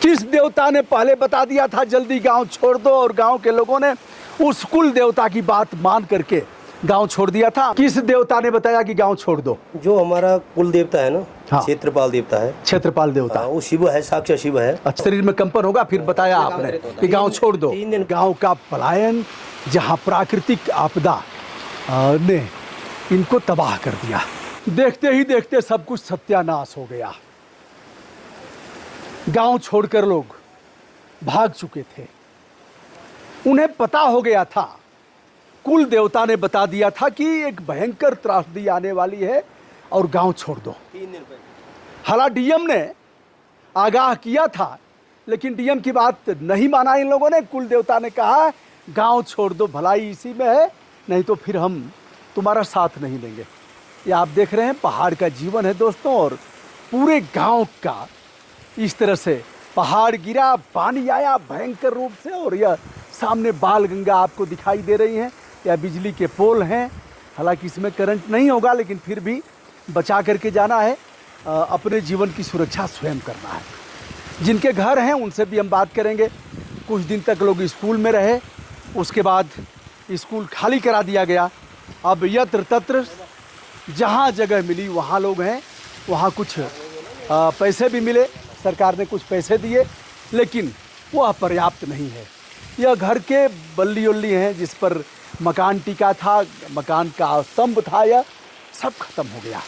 किस देवता ने पहले बता दिया था जल्दी गांव छोड़ दो, और गांव के लोगों ने उस कुल देवता की बात मान करके गांव छोड़ दिया था? किस देवता ने बताया कि गांव छोड़ दो? जो हमारा कुल देवता है ना, हाँ। क्षेत्रपाल देवता है। क्षेत्रपाल देवता। वो शिव है, साक्षात शिव है। अच्छा, शरीर में कंपन होगा, फिर बताया आपने कि गांव छोड़ दो। 3 दिन गांव का पलायन, जहां प्राकृतिक आपदा ने इनको तबाह कर दिया। देखते ही देखते सब कुछ सत्यानाश हो गया। गांव छोड़कर लोग भाग चुके थे। उन्हें पता हो गया था, कुल देवता ने बता दिया था कि एक भयंकर त्रासदी आने वाली है और गांव छोड़ दो। 3 दिन पहले हालांकि डीएम ने आगाह किया था, लेकिन डीएम की बात नहीं माना इन लोगों ने। कुल देवता ने कहा गांव छोड़ दो, भलाई इसी में है, नहीं तो फिर हम तुम्हारा साथ नहीं देंगे। ये आप देख रहे हैं पहाड़ का जीवन है दोस्तों, और पूरे गांव का इस तरह से पहाड़ गिरा, पानी आया भयंकर रूप से, और यह सामने बाल गंगा आपको दिखाई दे रही है। यह बिजली के पोल हैं। हालांकि इसमें करंट नहीं होगा, लेकिन फिर भी बचा करके जाना है। अपने जीवन की सुरक्षा स्वयं करना है। जिनके घर हैं उनसे भी हम बात करेंगे। कुछ दिन तक लोग स्कूल में रहे, उसके बाद स्कूल खाली करा दिया गया। अब यत्र तत्र जहाँ जगह मिली वहाँ लोग हैं। वहाँ कुछ पैसे भी मिले, सरकार ने कुछ पैसे दिए, लेकिन वह पर्याप्त नहीं है। यह घर के बल्ली उल्ली हैं जिस पर मकान टिका था, मकान का स्तंभ था, यह सब खत्म हो गया।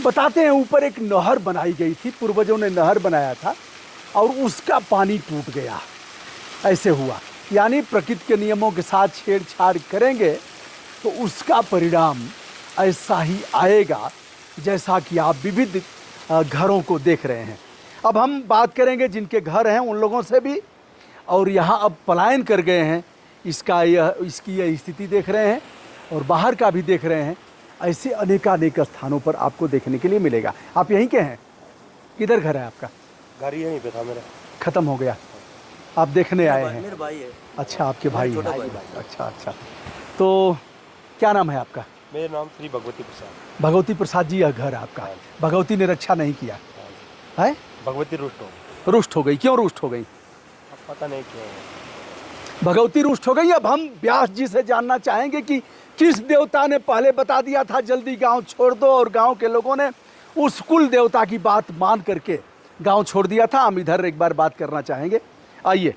बताते हैं ऊपर एक नहर बनाई गई थी, पूर्वजों ने नहर बनाया था, और उसका पानी टूट गया। ऐसे हुआ, यानी प्रकृति के नियमों के साथ छेड़छाड़ करेंगे तो उसका परिणाम ऐसा ही आएगा जैसा कि आप विविध घरों को देख रहे हैं। अब हम बात करेंगे जिनके घर हैं उन लोगों से भी, और यहाँ अब पलायन कर गए हैं, इसकी यह स्थिति देख रहे हैं, और बाहर का भी देख रहे हैं। ऐसे अनेकानेक स्थानों पर आपको देखने के लिए मिलेगा। आप यहीं के हैं? किधर घर है आपका? घर यहीं पे था मेरा, खत्म हो गया, आप देखने आए हैं? मेरा भाई है। अच्छा, आपके भाई छोटा हैं। भाई। अच्छा अच्छा, तो क्या नाम है आपका? मेरा नाम श्री भगवती प्रसाद। भगवती प्रसाद जी, यह घर आपका? भगवती ने रक्षा नहीं किया है? भगवती रुष्ट हो गई। क्यों रुष्ट हो गई? पता नहीं क्यों भगवती रुष्ट हो गई। अब हम व्यास जी से जानना चाहेंगे कि किस देवता ने पहले बता दिया था जल्दी गांव छोड़ दो, और गांव के लोगों ने उस कुल देवता की बात मान करके गांव छोड़ दिया था। हम इधर एक बार बात करना चाहेंगे। आइए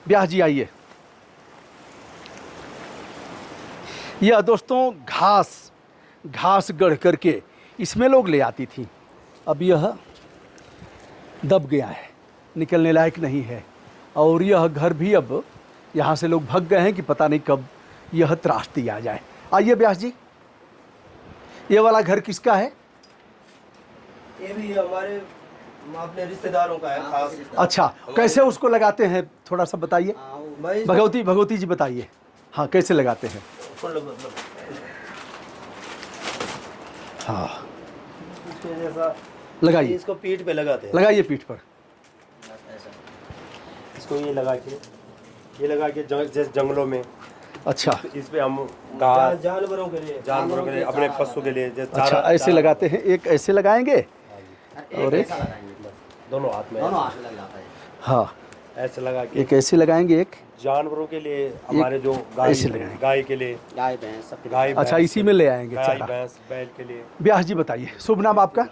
व्यास जी, आइए। यह दोस्तों घास गढ़ करके इसमें लोग ले आती थी। अब यह दब गया है, निकलने लायक नहीं है, और यह घर भी अब यहाँ से लोग भाग गए हैं कि पता नहीं कब यह त्रासदी आ जाए। आइए व्यास जी, ये वाला घर किसका है? ये भी हमारे अपने रिश्तेदारों का है खास। अच्छा, कैसे उसको लगाते हैं थोड़ा सा बताइए। भगवती जी बताइए, हाँ कैसे लगाते हैं? हाँ जैसा लगाइए, इसको पीठ पे लगाते हैं। लगाइए पीठ पर। इसको ये लगा के जैसे जंगलों में। अच्छा, इस पे हम जानवरों के लिए अपने पशु के लिए अच्छा ऐसे लगाते हैं। एक ऐसे लगाएंगे और एक दोनों हाथ में हाँ ऐसे लगा के, एक ऐसे लगाएंगे, एक जानवरों के लिए, हमारे जो ऐसे लगाएंगे, गाय के लिए, गाय अच्छा इसी में ले आएंगे। गाय भैंस बैल के लिए। व्यास जी बताइए, शुभ नाम आपका?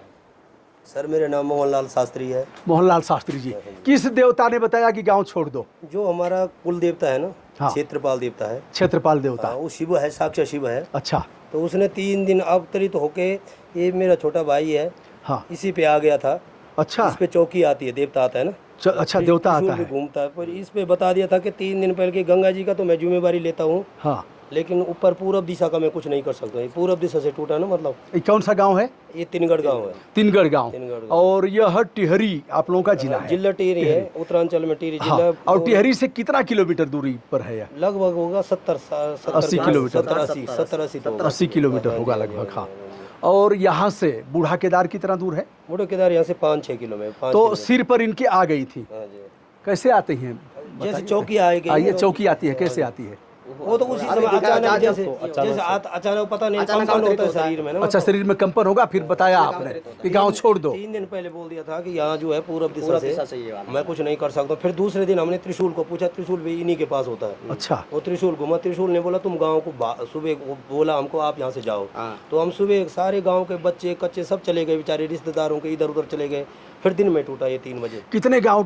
सर मेरा नाम मोहनलाल शास्त्री है। मोहनलाल शास्त्री जी, किस देवता ने बताया कि गांव छोड़ दो? जो हमारा कुल देवता है ना, हाँ। क्षेत्रपाल देवता है। क्षेत्रपाल देवता। वो शिव है, साक्षात शिव है। अच्छा, तो उसने 3 दिन अवतरित होके, ये मेरा छोटा भाई है, हाँ इसी पे आ गया था। अच्छा, इस पे चौकी आती है, देवता आता है ना। अच्छा देवता आता त्रिशूल है, भी घूमता है। पर इस पे बता दिया था कि 3 दिन पहले कि गंगा जी का तो मैं जिम्मेवारी लेता हूँ, हाँ, लेकिन ऊपर पूरब दिशा का मैं कुछ नहीं कर सकता। ये पूरब दिशा से टूटा ना, मतलब ये कौन सा गांव है? ये तीनगढ़ गांव है। तीनगढ़ गांव। और यह टिहरी आप लोगों का जिला है? जिला टिहरी है, उत्तरांचल में टिहरी जिला। हाँ, और टिहरी से कितना किलोमीटर दूरी पर है यह? लगभग होगा 80 किलोमीटर, 70-80 किलोमीटर होगा लगभग। हाँ, और यहाँ से बूढ़ा केदार कितना दूर है? बूढ़ा केदार यहाँ से 5-6 किलोमीटर। तो सिर पर इनकी आ गई थी, कैसे आती हैं? जैसे चौकी आएगी, आइए, चौकी आती है, कैसे आती है? वो तो उसी समय अचानक जैसे अचानक पता नहीं कंपन होता है शरीर में ना। अच्छा, शरीर में कंपन होगा, फिर बताया आपने कि गांव छोड़ दो। 3 दिन पहले बोल दिया था कि यहाँ जो है पूरब दिशा से मैं कुछ नहीं कर सकता। फिर दूसरे दिन हमने त्रिशूल को पूछा, त्रिशूल भी इन्हीं के पास होता है। अच्छा, वो त्रिशूल घुमा, त्रिशूल ने बोला तुम गाँव को सुबह बोला हमको आप यहाँ से जाओ। तो हम सुबह सारे गाँव के बच्चे कच्चे सब चले गए, बेचारे रिश्तेदारों के इधर उधर चले गए। फिर दिन में टूटा ये 3 बजे। कितने गांव,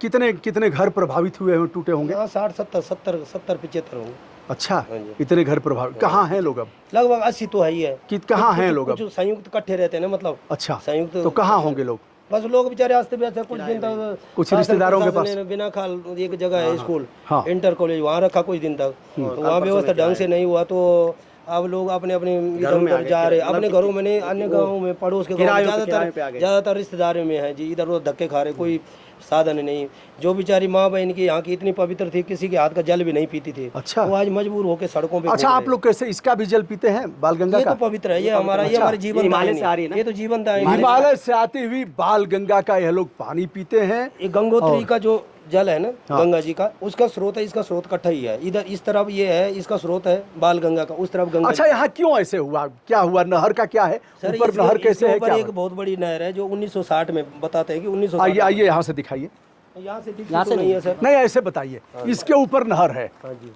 कितने घर प्रभावित हुए हैं, टूटे होंगे? यहाँ 60-70 75 होंगे। अच्छा, हाँ जी। इतने घर प्रभावित। कहाँ हैं लोग अब? लगभग 80 तो है ही है। कि कहाँ हैं लोग अब? कुछ संयुक्त इकट्ठे रहते हैं ना, मतलब अच्छा, संयुक्त। तो कहाँ होंगे लोग? बस लोग बेचारे आस्ते व्यस्त है। कुछ दिन तक कुछ रिश्तेदारों के पास बिना खाल एक जगह है स्कूल, हाँ। इंटर कॉलेज, वहाँ रखा कुछ दिन तक। तो वहाँ व्यवस्था ढंग से नहीं हुआ, तो अब लोग अपने अपने इधर उधर जा रहे, अपने घरों में नहीं, अन्य गाँव में, पड़ोस के गाँव में ज्यादातर रिश्तेदारों में है जी। इधर उधर धक्के खा रहे, कोई साधन नहीं। जो बेचारी माँ बहन की यहाँ की इतनी पवित्र थी, किसी के हाथ का जल भी नहीं पीती थी। अच्छा, वो आज मजबूर होकर सड़कों पे। अच्छा, आप लोग कैसे इसका भी जल पीते हैं, बाल गंगा ये का? तो पवित्र है, ये हमारा, ये हमारे जीवन हिमालय से आ रही है ना, ये तो जीवन दायिनी है। हिमालय से आती हुई बाल गंगा का यह लोग पानी पीते हैं। ये गंगोत्री का जो जल है ना, गंगा जी का, उसका स्रोत है, इसका स्रोत इकट्ठा ही है। इधर इस तरफ ये है, इसका स्रोत है बाल गंगा का, उस तरफ गंगा। अच्छा, यहाँ क्यों ऐसे हुआ, क्या हुआ? नहर का क्या है? ऊपर नहर कैसे है? क्या एक बहुत बड़ी नहर है जो 1960 में बताते हैं कि 1960। आइए आइए, यहाँ से दिखाइए। यहाँ से नहीं है सर। नहीं, ऐसे बताइए। इसके ऊपर नहर है? हाँ जी,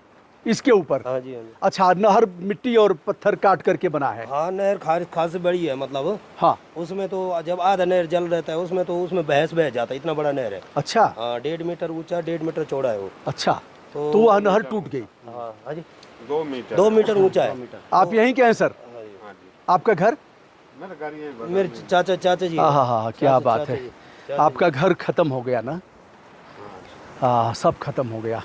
इसके ऊपर? हाँ जी, हाँ जी। अच्छा, नहर मिट्टी और पत्थर काट करके बना है? हाँ, नहर खास से बड़ी है, मतलब हाँ। उसमें तो जब आधा नहर जल रहता है उसमें तो उसमें भैंस बह जाता है, इतना बड़ा नहर है। अच्छा, हाँ, 1.5 मीटर ऊंचा, 1.5 मीटर चौड़ा है वो। अच्छा, तो वह नहर टूट गई? हाँ, हाँ जी, 2 मीटर ऊंचा है। आप यहीं के हैं सर? आपका घर? मेरे चाचा जी। हाँ हाँ हाँ, क्या बात है। आपका घर खत्म हो गया ना? हाँ, सब खत्म हो गया।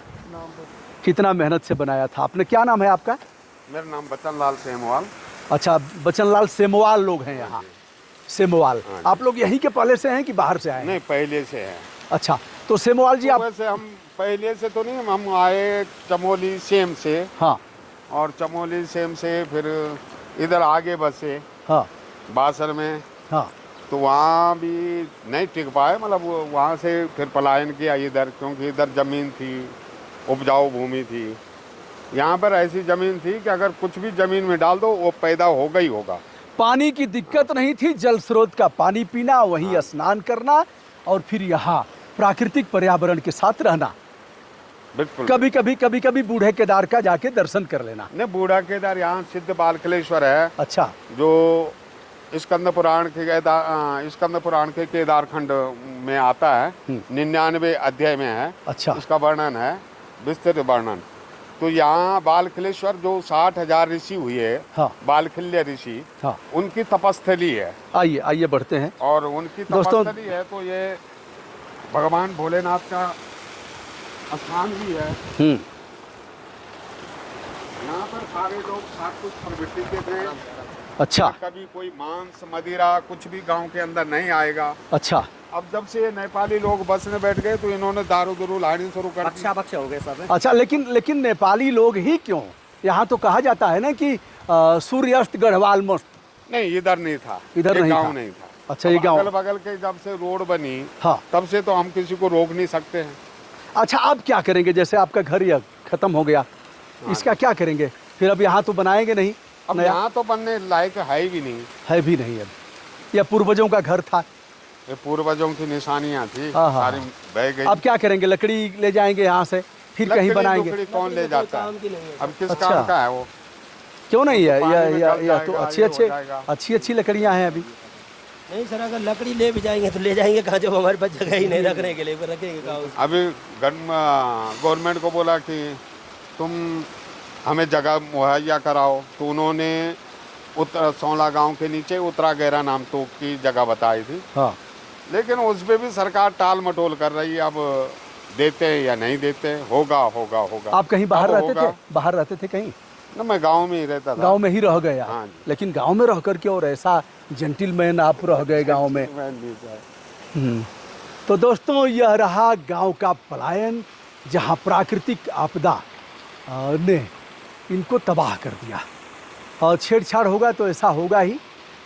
कितना मेहनत से बनाया था आपने। क्या नाम है आपका? मेरा नाम बचन लाल सेमवाल। अच्छा, बचन लाल सेमवाल लोग हैं यहाँ? सेमवाल। आप लोग यहीं के पहले से हैं कि बाहर से आए? नहीं, पहले से है। अच्छा, तो सेमवाल जी आप? वैसे हम पहले से तो नहीं, हम आए चमोली सेम से। हाँ। और चमोली सेम से फिर इधर आगे बसे। हाँ। बासर में। हाँ। तो वहाँ भी नहीं टिक पाए, मतलब वहाँ से फिर पलायन किया इधर, क्योंकि इधर ज़मीन थी, उपजाऊ भूमि थी। यहाँ पर ऐसी ज़मीन थी कि अगर कुछ भी ज़मीन में डाल दो वो पैदा होगा ही होगा। पानी की दिक्कत नहीं थी, जल स्रोत का पानी पीना, वहीं स्नान करना और फिर यहाँ प्राकृतिक पर्यावरण के साथ रहना। बिल्कुल। कभी कभी बूढ़े केदार का जाके दर्शन कर लेना। नहीं, बूढ़ा केदार यहाँ सिद्ध बालकलेश्वर है। अच्छा। जो स्कंद पुराण के केदार खंड में आता है, 99 अध्याय में है। अच्छा। इसका वर्णन है, विस्तृत वर्णन। तो यहाँ बालखिलेश्वर जो 60,000 ऋषि हुए, हाँ। बालखिल्य ऋषि, हाँ। उनकी तपस्थली है। आइए आइए, बढ़ते हैं। और उनकी तपस्थली है तो ये भगवान भोलेनाथ का स्थान भी है। यहाँ पर सारे लोग सात्विक प्रवृत्ति के थे। अच्छा। कभी कोई मांस मदिरा कुछ भी गांव के अंदर नहीं आएगा। अच्छा। अब जब से नेपाली लोग बस में बैठ गए तो इन्होंने दारू दुरू लानी शुरू कर दी। बख्शा हो गए सब। अच्छा, लेकिन नेपाली लोग ही क्यों? यहाँ तो कहा जाता है ना कि सूर्यास्त गढ़वाल मस्त। नहीं, इधर नहीं था, इधर नहीं गाँव था। नहीं था। अच्छा, ये गाँव अगल बगल के जब से रोड बनी, हाँ, तब से तो हम किसी को रोक नहीं सकते हैं। अच्छा, अब क्या करेंगे? जैसे आपका घर यह खत्म हो गया, इसका क्या करेंगे फिर? अब यहाँ तो बनाएंगे नहीं? अब यहाँ तो बनने लायक है भी नहीं। है भी नहीं अब? या पूर्वजों का घर था? ये पूर्वजों की निशानियाँ थी, हाँ, हाँ, सारी बह गई। अब क्या करेंगे? लकड़ी ले जाएंगे यहाँ से, फिर कहीं बनाएंगे? लकड़ी कौन ले जाता है? अब किस अच्छा। काम का है वो? क्यों नहीं है? पानी में गल या तो जाएगा, अच्छी लकड़ियाँ हैं अभी। नहीं सर, अगर लकड़ी ले भी जाएंगे तो ले जाएंगे कहाँ, जब हमारे पास जगह ही नहीं रखने के लिए, रखेंगे कहाँ? अभी गवर्नमेंट को बोला कि तुम हमें जगह मुहैया कराओ, तो उन्होंने सौला गांव के नीचे उत्तरा गहरा नाम तो की जगह बताई थी। हाँ। लेकिन उस पे भी सरकार टाल मटोल कर रही है। अब देते हैं या नहीं देते, होगा। आप कहीं बाहर रहते थे? बाहर रहते थे कहीं? ना, मैं गांव में ही रहता था। गांव में ही रह गए आप? हाँ। लेकिन गांव में रह करके और ऐसा जेंटिलमैन आप रह गए गांव में। तो दोस्तों, यह रहा गांव का पलायन, जहां प्राकृतिक आपदा ने इनको तबाह कर दिया। और छेड़छाड़ होगा तो ऐसा होगा ही,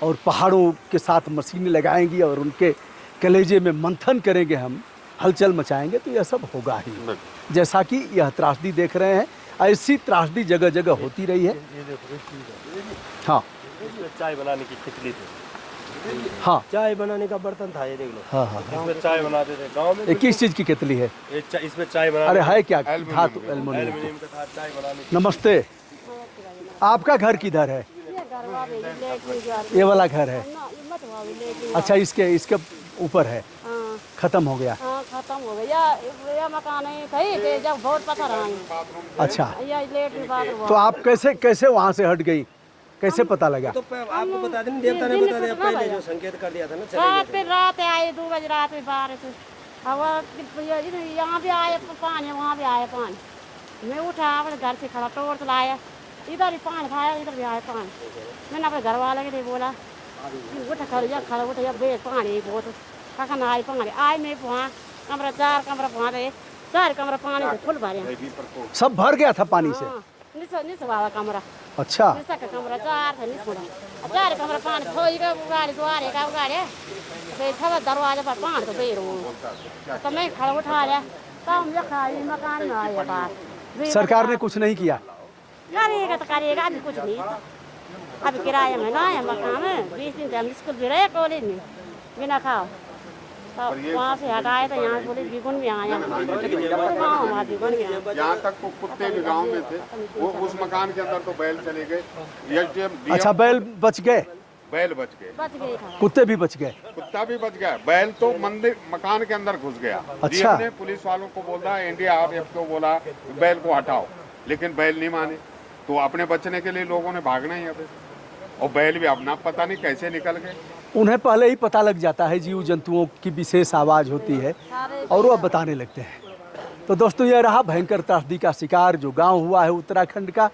और पहाड़ों के साथ मशीनें लगाएंगी और उनके कलेजे में मंथन करेंगे हम, हलचल मचाएंगे, तो यह सब होगा ही। जैसा कि यह त्रासदी देख रहे हैं, ऐसी त्रासदी जगह जगह होती रही है। हाँ चाय बनाने की खिचड़ी थी। हाँ चाय बनाने का बर्तन था, ये देख लो। हाँ हाँ। इसमें चाय बनाते थे गांव में। ये किस चीज़ की केतली है? इसमें चाय बना। अरे है क्या? एल्युमिनियम धातु की। एल्युमिनियम की। एल्युमिनियम का था चाय बनाने की। नमस्ते, आपका घर किधर है? ये वाला घर है। अच्छा, इसके ऊपर है, खत्म हो गया। खत्म हो गया। ये मकान है कहीं के जब बहुत पत्थर आए। अच्छा, ये लेट बात तो आप कैसे वहाँ से हट गई, कैसे पता लगा? तो आपको बता दें, देवता ने बता दिया पहले, जो संकेत कर दिया था ना, चले गए रात थे। पे रात आए 2 बजे रात में बारिश। अब यहाँ भी आए पानी, वहाँ भी आए पानी। मैं उठा अपने घर से खड़ा टोर्च लाया, इधर ही पानी खाया, इधर भी आया पानी। मैंने अपने घर वाले के लिए बोला उठ खड़ा उठ या बेच पानी बहुत कखन आए पानी आए। मैं वहाँ कमरा 4 कमरा वहाँ रहे, 4 कमरा पानी से फुल भरे। सब भर गया था पानी से? निस वाला कमरा, अच्छा, निस का कमरा 4 था, निस वाला 4 कमरा पानी थोड़ी का उगाड़े द्वारे का उगाड़े सब दरवाजे पर पानी तो बेर तो मैं खड़ा उठा लिया। तब मैं खाई मकान में आया बाहर। सरकार ने कुछ नहीं किया? करेगा तो करेगा, अभी कुछ नहीं। अभी किराए में ना है मकान में, 20 दिन से हम स्कूल भी रहे कॉलेज में बिना खाओ। तो वहाँ से हटाए तो यहाँ पुलिस बिगुन में आया। हाँ बिगुन में आया। यहाँ तक तो कुत्ते भी गांव में थे, वो उस मकान के अंदर तो बैल चले गए। अच्छा, बैल बच गए? बैल बच गए, बच गई था। कुत्ते भी बच गए? कुत्ता भी बच गया, बैल तो मंदिर मकान के अंदर घुस गया। अच्छा। डीएम ने पुलिस वालों को बोला, एनडीआरएफ को बोला बैल को हटाओ, लेकिन बैल नहीं माने। तो अपने बचने के लिए लोगों ने भागना ही अब, और बैल भी अपना पता नहीं कैसे निकल गए। उन्हें पहले ही पता लग जाता है, जीव जंतुओं की विशेष आवाज़ होती है और वो बताने लगते हैं। तो दोस्तों, यह रहा भयंकर त्रासदी का शिकार जो गांव हुआ है उत्तराखंड का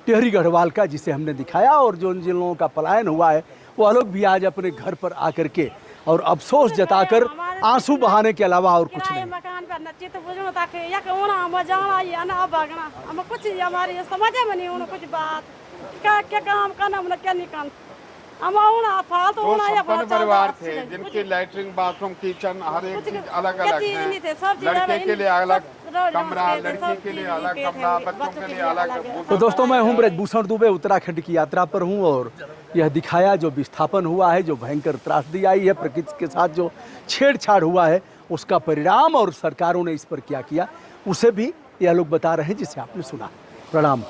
टिहरी गढ़वाल का, जिसे हमने दिखाया। और जिन लोगों का पलायन हुआ है वो लोग भी आज अपने घर पर आकर के और अफसोस जताकर आंसू बहाने के अलावा और कुछ नहीं। मकान पर नच्चे तो बुझो ताकि या कोना मजाना ये ना भागना हम कुछ हमारी समझ में नहीं उन कुछ बात क्या काम करना हमने क्या नहीं काम हम ना फालतू तो होना या संपन्न परिवार थे जिनके लैट्रिन बाथरूम किचन हर एक चीज अलग अलग है। लड़के के लिए अलग कमरा, लड़की के लिए अलग कमरा, बच्चों के लिए अलग। तो दोस्तों, मैं हूं ब्रजभूषण दुबे, उत्तराखंड की यात्रा पर हूं और यह दिखाया जो विस्थापन हुआ है, जो भयंकर त्रासदी आई है, प्रकृति के साथ जो छेड़छाड़ हुआ है, उसका परिणाम और सरकारों ने इस पर क्या किया उसे भी यह लोग बता रहे हैं, जिसे आपने सुना। प्रणाम।